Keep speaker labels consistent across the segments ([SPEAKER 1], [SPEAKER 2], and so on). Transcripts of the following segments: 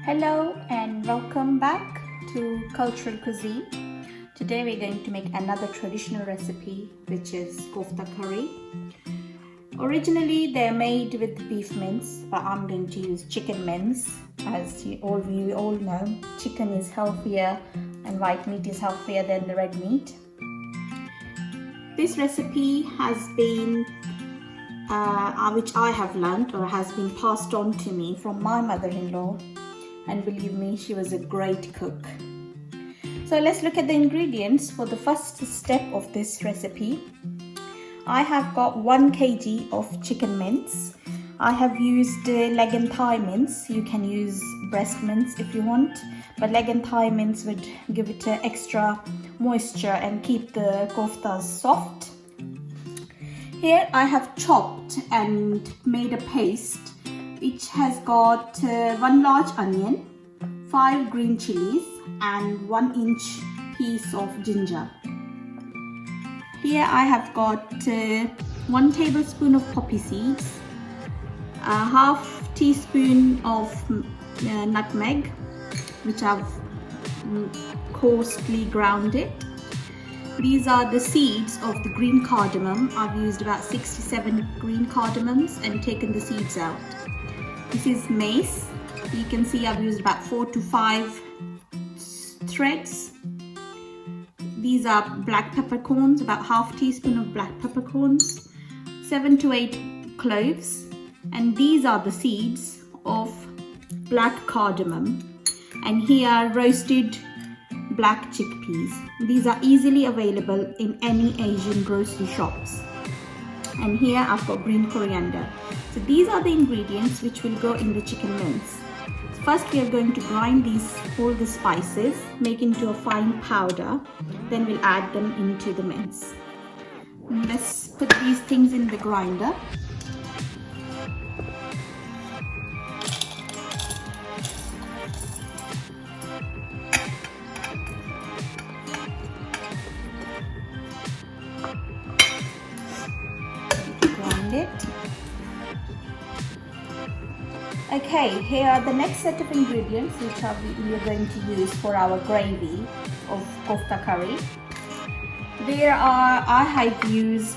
[SPEAKER 1] Hello and welcome back to Cultural Cuisine. Today we're going to make another traditional recipe, which is kofta curry. Originally they're made with beef mince, but I'm going to use chicken mince. As you all know, chicken is healthier and white meat is healthier than the red meat. This recipe has been which I have learned or has been passed on to me from my mother-in-law, and believe me, she was a great cook. So let's look at the ingredients for the first step of this recipe. I have got 1 kg of chicken mince. I have used leg and thigh mince. You can use breast mince if you want, but leg and thigh mince would give it extra moisture and keep the koftas soft. Here I have chopped and made a paste which has got 1 large onion, 5 green chillies and 1-inch piece of ginger. Here I have got 1 tablespoon of poppy seeds, a half teaspoon of nutmeg, which I've coarsely ground it. These are the seeds of the green cardamom. I've used about 6 to 7 green cardamoms and taken the seeds out. This is mace. You can see I've used about 4 to 5 threads. These are black peppercorns, about half teaspoon of black peppercorns, 7 to 8 cloves, and these are the seeds of black cardamom. And here roasted black chickpeas. These are easily available in any Asian grocery shops. And here I've got green coriander. So these are the ingredients which will go in the chicken mince. First we are going to grind all the spices, make into a fine powder, then we'll add them into the mince. Let's put these things in the grinder. It. Okay, here are the next set of ingredients which we are going to use for our gravy of kofta curry. I have used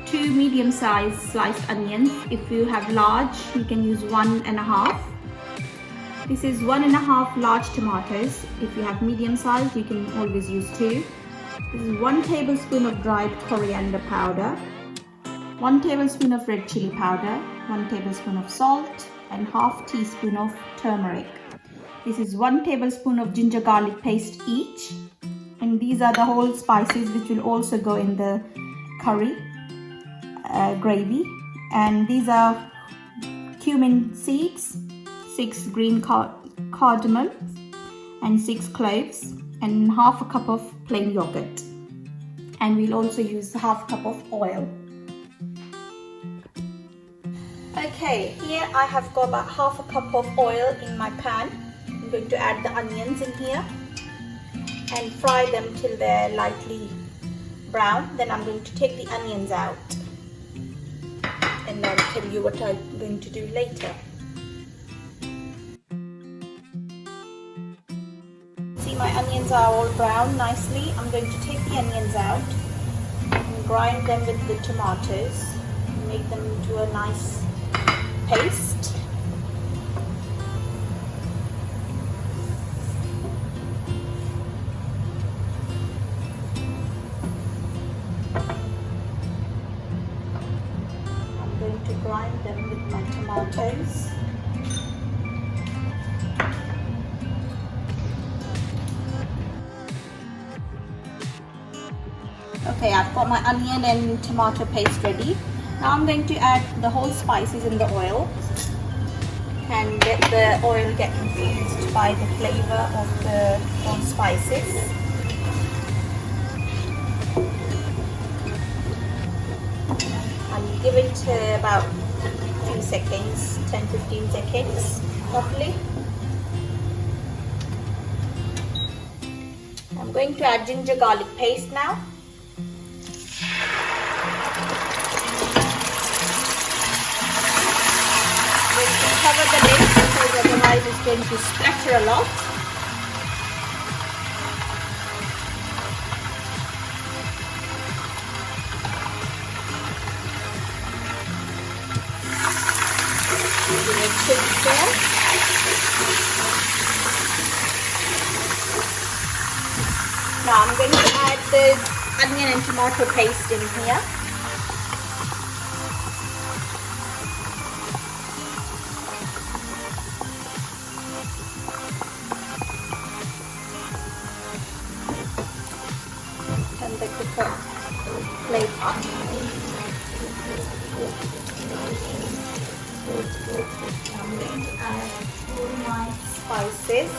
[SPEAKER 1] 2 medium-sized sliced onions. If you have large, you can use 1.5. This is 1.5 large tomatoes. If you have medium-sized, you can always use 2. This is 1 tablespoon of dried coriander powder, 1 tablespoon of red chili powder, 1 tablespoon of salt, and half teaspoon of turmeric. This is 1 tablespoon of ginger garlic paste each. And these are the whole spices which will also go in the curry gravy. And these are cumin seeds, 6 green cardamom, and 6 cloves, and half a cup of plain yogurt. And we'll also use half a cup of oil. Okay, here I have got about half a cup of oil in my pan. I'm going to add the onions in here and fry them till they're lightly brown. Then I'm going to take the onions out and then tell you what I'm going to do later. See, my onions are all brown nicely. I'm going to take the onions out and grind them with the tomatoes and make them into a nice paste. I'm going to grind them with my tomatoes. Okay, I've got my onion and tomato paste ready. Now I'm going to add the whole spices in the oil and let the oil get infused by the flavor of the whole spices. I'll give it about a few seconds, 10-15 seconds roughly. I'm going to add ginger garlic paste now. Cover the lid because otherwise is going to splatter a lot. Chips there. Now I'm going to add the onion and tomato paste in here. Turn the cooker flame up. I'm going to add all my spices.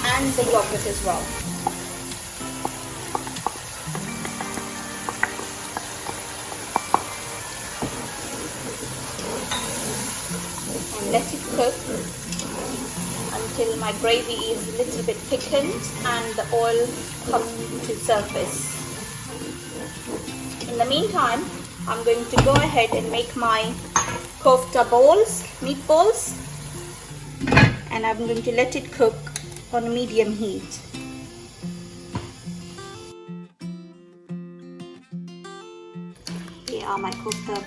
[SPEAKER 1] And the yogurt as well. And let it cook until my gravy is a little bit thickened and the oil comes to surface. In the meantime, I'm going to go ahead and make my kofta balls, meatballs, and I'm going to let it cook on medium heat. Here are my kofta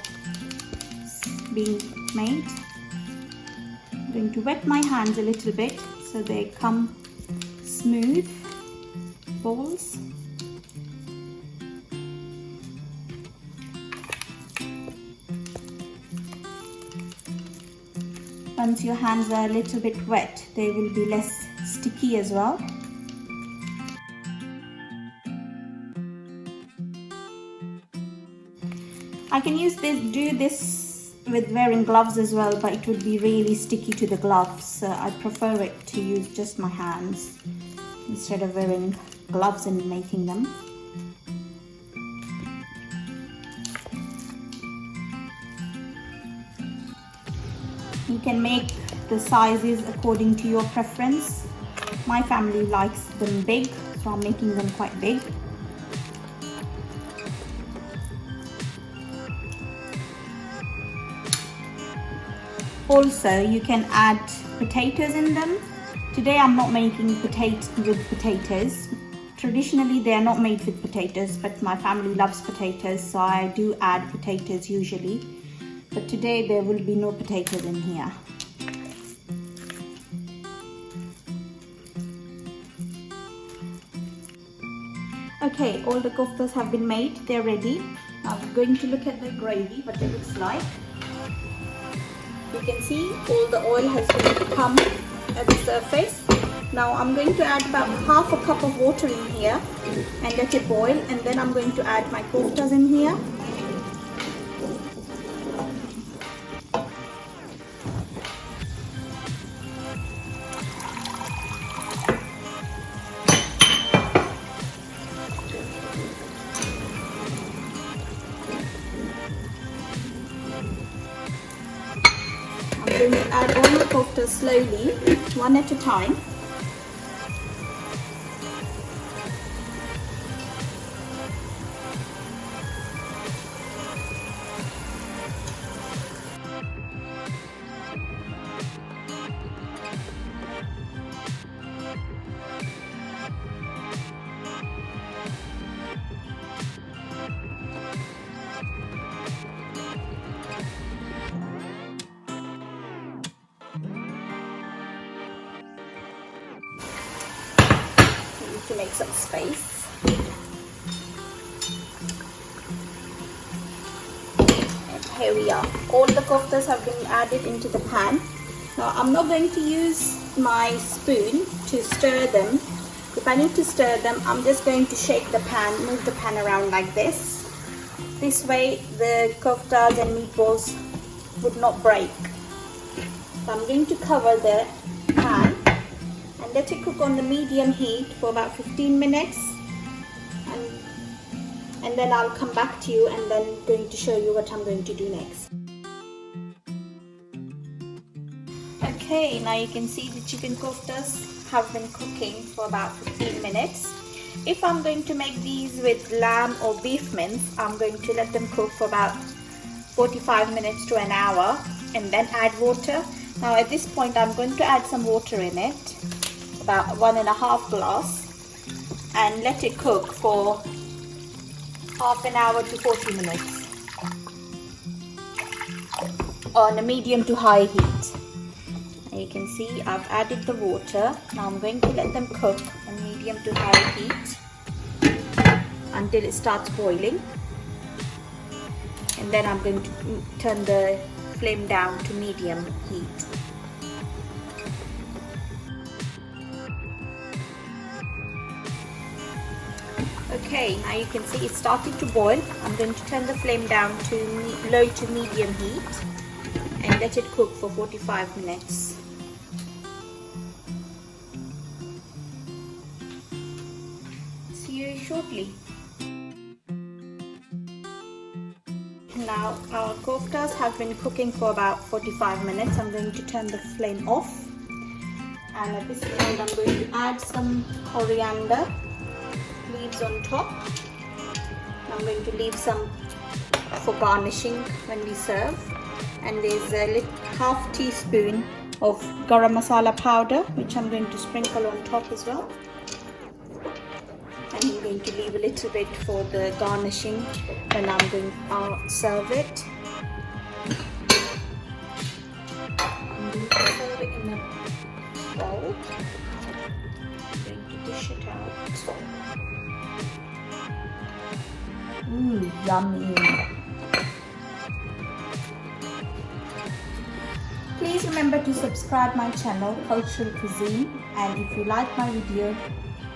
[SPEAKER 1] being made. I'm going to wet my hands a little bit so they come smooth balls. Once your hands are a little bit wet, they will be less sticky as well. I can do this with wearing gloves as well, but it would be really sticky to the gloves. So I prefer it to use just my hands instead of wearing gloves and making them. You can make the sizes according to your preference. My family likes them big, so I'm making them quite big. Also, you can add potatoes in them. Today I'm not making potatoes with potatoes. Traditionally they are not made with potatoes, but my family loves potatoes, so I do add potatoes usually. But today there will be no potatoes in here. Okay, all the koftas have been made, they're ready. Now I'm going to look at the gravy, what it looks like. You can see all the oil has come at the surface. Now I'm going to add about half a cup of water in here and let it boil, and then I'm going to add my koftas in here. I'm going to add all the koftas slowly, one at a time. To make some space. And here we are. All the koftas have been added into the pan. Now I'm not going to use my spoon to stir them. If I need to stir them, I'm just going to shake the pan, move the pan around like this. This way the koftas and meatballs would not break. So I'm going to cover the pan and let it cook on the medium heat for about 15 minutes, and then I'll come back to you and then going to show you what I'm going to do next. Okay, now you can see the chicken koftas have been cooking for about 15 minutes. If I'm going to make these with lamb or beef mince, I'm going to let them cook for about 45 minutes to an hour and then add water. Now at this point I'm going to add some water in it, about 1.5 glass, and let it cook for half an hour to 40 minutes on a medium to high heat. You can see I've added the water. Now I'm going to let them cook on medium to high heat until it starts boiling, and then I'm going to turn the flame down to medium heat. Okay, now you can see it's starting to boil. I'm going to turn the flame down to low to medium heat and let it cook for 45 minutes. See you shortly. Now our koftas have been cooking for about 45 minutes. I'm going to turn the flame off, and at this point I'm going to add some coriander leaves on top. I'm going to leave some for garnishing when we serve, and there's a half teaspoon of garam masala powder which I'm going to sprinkle on top as well, and I'm going to leave a little bit for the garnishing when I'm going to serve it. I'm going to serve it in a bowl. I'm going to dish it out. Yummy. Please remember to subscribe my channel Cultural Cuisine, and if you like my video,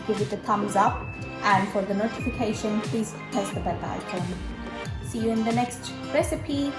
[SPEAKER 1] give it a thumbs up, and for the notification please press the bell icon. See you in the next recipe.